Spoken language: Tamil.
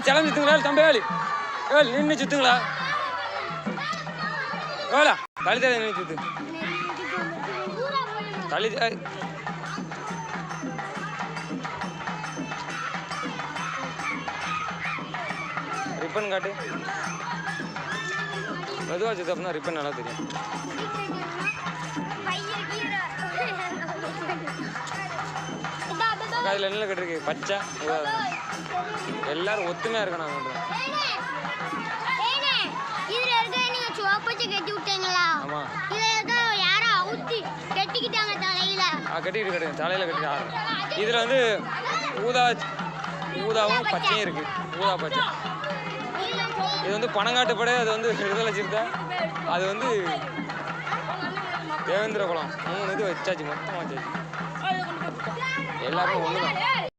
சலம் சுத்துங்களா தம்பி நின்று சுத்துங்களா தள்ளி நின்று சுத்து தள்ளி ரிப்பன் காட்டு மெதுவா சுத்து அப்படின்னா ரிப்பன் நல்லா தெரியும் அதில் என்ன கட்டிருக்கு பச்சை எல்லாரும் ஒத்துமையா இருக்கணும் கட்டிக்கிட்டு தலையில கட்டிட்டு இதுல வந்து ஊதாவும் பச்சையும் இருக்கு ஊதா பச்சை இது வந்து பனங்காட்டு படை அது வந்து விடுதலை சிறுத்தை அது வந்து தேவேந்திர குளம் 3 இது வச்சாச்சு மொத்தமாக வச்சாச்சு எல்லாருமே ஒண்ணுதான்